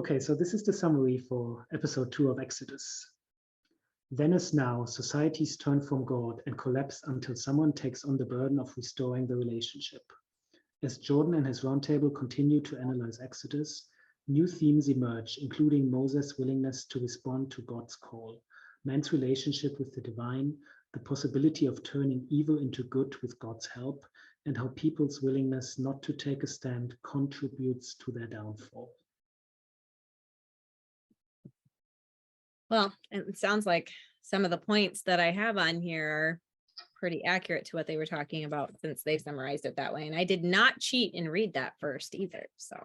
Okay, so this is the summary for episode 2 of Exodus. Then as now, societies turn from God and collapse until someone takes on the burden of restoring the relationship. As Jordan and his roundtable continue to analyze Exodus, new themes emerge, including Moses' willingness to respond to God's call, man's relationship with the divine, the possibility of turning evil into good with God's help, and how people's willingness not to take a stand contributes to their downfall. Well, it sounds like some of the points that I have on here are pretty accurate to what they were talking about, since they summarized it that way. And I did not cheat and read that first either. So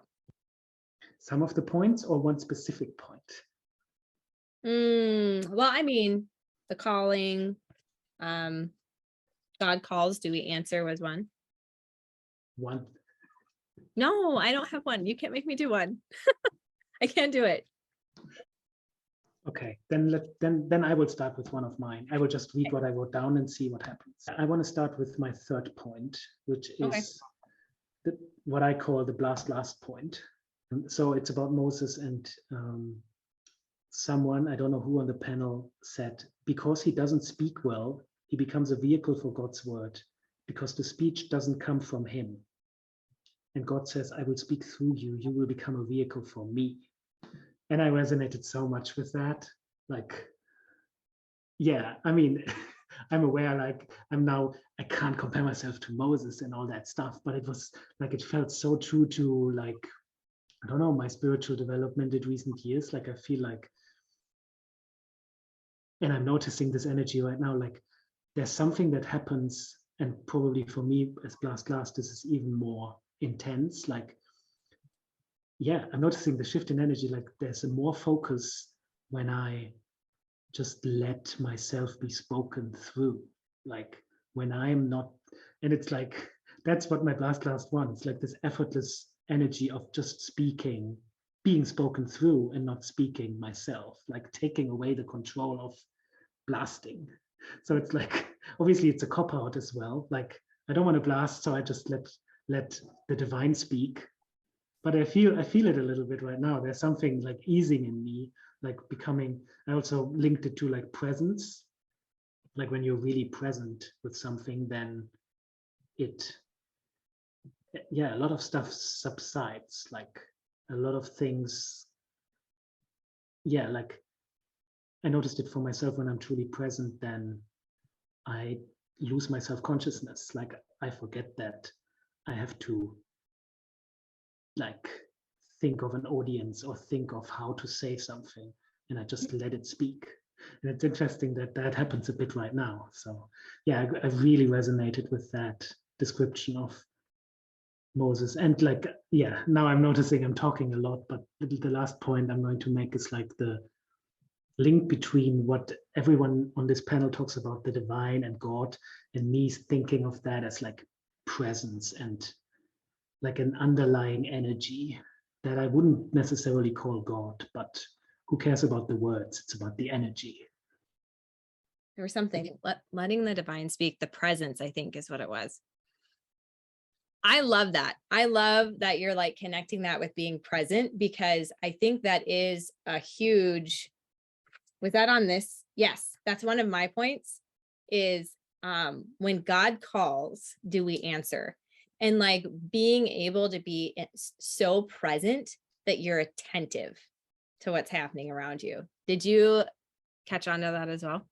some of the points or one specific point? Well, I mean, the calling, God calls, do we answer was one. One. No, I don't have one. You can't make me do one. I can't do it. Okay, then I will start with one of mine. I will just read what I wrote down and see what happens. I want to start with my third point, which is what I call the last point. So it's about Moses and someone, I don't know who on the panel, said, because he doesn't speak well, he becomes a vehicle for God's word, because the speech doesn't come from him. And God says, I will speak through you. You will become a vehicle for me. And I resonated so much with that. Like, yeah, I mean, I'm aware, like, I can't compare myself to Moses and all that stuff, but it was like, it felt so true to, like, I don't know, my spiritual development in recent years. Like, I feel like, and I'm noticing this energy right now, like, there's something that happens, and probably for me as Blast Glass, this is even more intense. Like, yeah, I'm noticing the shift in energy. Like, there's a more focus when I just let myself be spoken through. Like, when I'm not, and it's like, that's what my Blast Glass wants, like this effortless energy of just speaking, being spoken through and not speaking myself, like taking away the control of blasting. So it's like, obviously it's a cop out as well. Like, I don't want to blast, so I just let the divine speak. But I feel it a little bit right now. There's something like easing in me, like becoming, I also linked it to like presence. Like when you're really present with something, then yeah, a lot of stuff subsides. Like a lot of things, yeah, like I noticed it for myself when I'm truly present, then I lose my self-consciousness. Like I forget that I have to like think of an audience or think of how to say something, and I just let it speak. And it's interesting that that happens a bit right now. So yeah, I really resonated with that description of Moses. And like, yeah, now I'm noticing I'm talking a lot, but the last point I'm going to make is like the link between what everyone on this panel talks about, the divine and God, and me thinking of that as like presence and like an underlying energy that I wouldn't necessarily call God, but who cares about the words? It's about the energy. There was something, letting the divine speak, the presence, I think is what it was. I love that. I love that you're like connecting that with being present, because I think that is a huge, was that on this? Yes, that's one of my points is when God calls, do we answer? And like being able to be so present that you're attentive to what's happening around you. Did you catch on to that as well?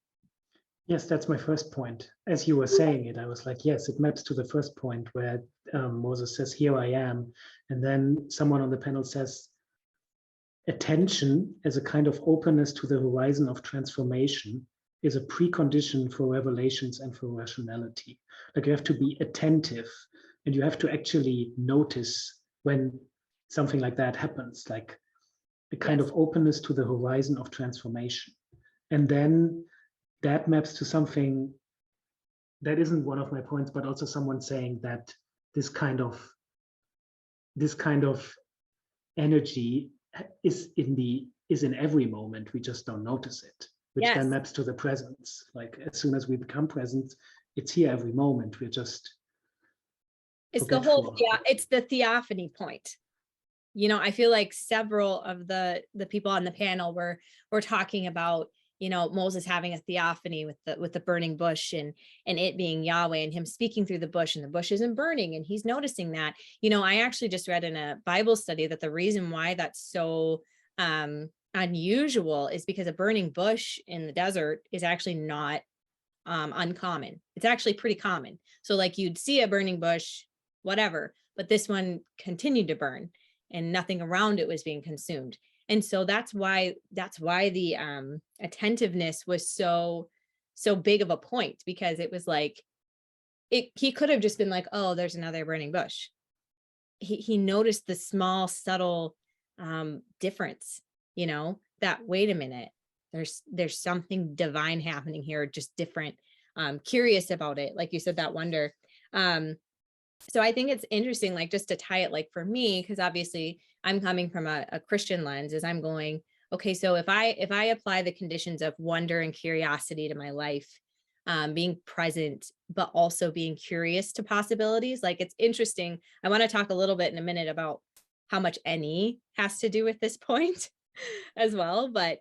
Yes, that's my first point. As you were saying it, I was like, yes, it maps to the first point where Moses says, here I am. And then someone on the panel says, attention as a kind of openness to the horizon of transformation is a precondition for revelations and for rationality. Like you have to be attentive and you have to actually notice when something like that happens, like a kind of openness to the horizon of transformation. And then that maps to something that isn't one of my points, but also someone saying that this kind of energy is in every moment. We just don't notice it, which then maps to the presence. Like as soon as we become present, it's here every moment. We're just it's forgetful. The whole, yeah, it's the theophany point. You know, I feel like several of the people on the panel were talking about, you know, Moses having a theophany with the burning bush, and it being Yahweh, and him speaking through the bush, and the bush isn't burning, and he's noticing that. You know, I actually just read in a Bible study that the reason why that's so unusual is because a burning bush in the desert is actually not uncommon. It's actually pretty common. So like you'd see a burning bush, whatever, but this one continued to burn and nothing around it was being consumed. And so that's why the attentiveness was so big of a point, because it was like he could have just been like, oh, there's another burning bush. He noticed the small subtle difference, you know, that wait a minute, there's something divine happening here, just different. Curious about it, like you said, that wonder. So I think it's interesting, like just to tie it, like for me, because obviously I'm coming from a Christian lens, is I'm going, okay, so if I apply the conditions of wonder and curiosity to my life, being present, but also being curious to possibilities, like it's interesting. I want to talk a little bit in a minute about how much NE has to do with this point as well, but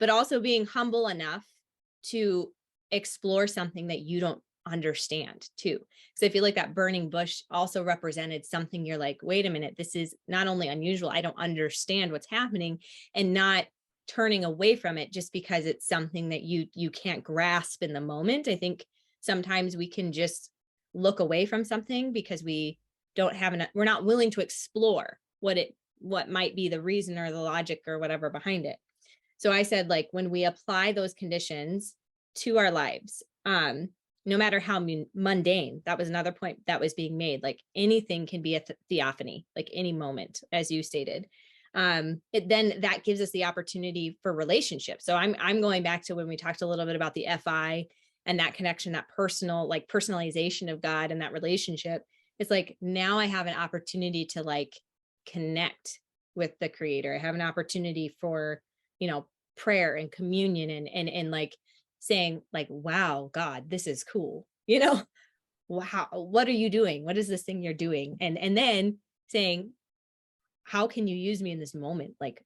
also being humble enough to explore something that you don't understand too. So I feel like that burning bush also represented something you're like, wait a minute, this is not only unusual, I don't understand what's happening, and not turning away from it just because it's something that you can't grasp in the moment. I think sometimes we can just look away from something because we don't have enough, we're not willing to explore what might be the reason or the logic or whatever behind it. So I said, like, when we apply those conditions to our lives, no matter how mundane, that was another point that was being made, like anything can be a theophany, like any moment, as you stated. Then that gives us the opportunity for relationships. So I'm going back to when we talked a little bit about the FI and that connection, that personal, like personalization of God and that relationship. It's like, now I have an opportunity to like connect with the creator. I have an opportunity for, you know, prayer and communion and like saying like, wow, God, this is cool. You know, wow, what are you doing? What is this thing you're doing? And then saying, how can you use me in this moment? Like,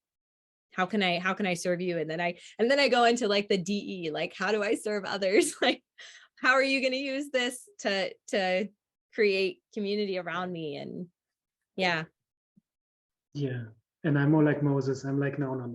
how can I serve you? And then I go into like the DE, like, how do I serve others? Like, how are you going to use this to create community around me? And yeah. Yeah. And I'm more like Moses. I'm like, no.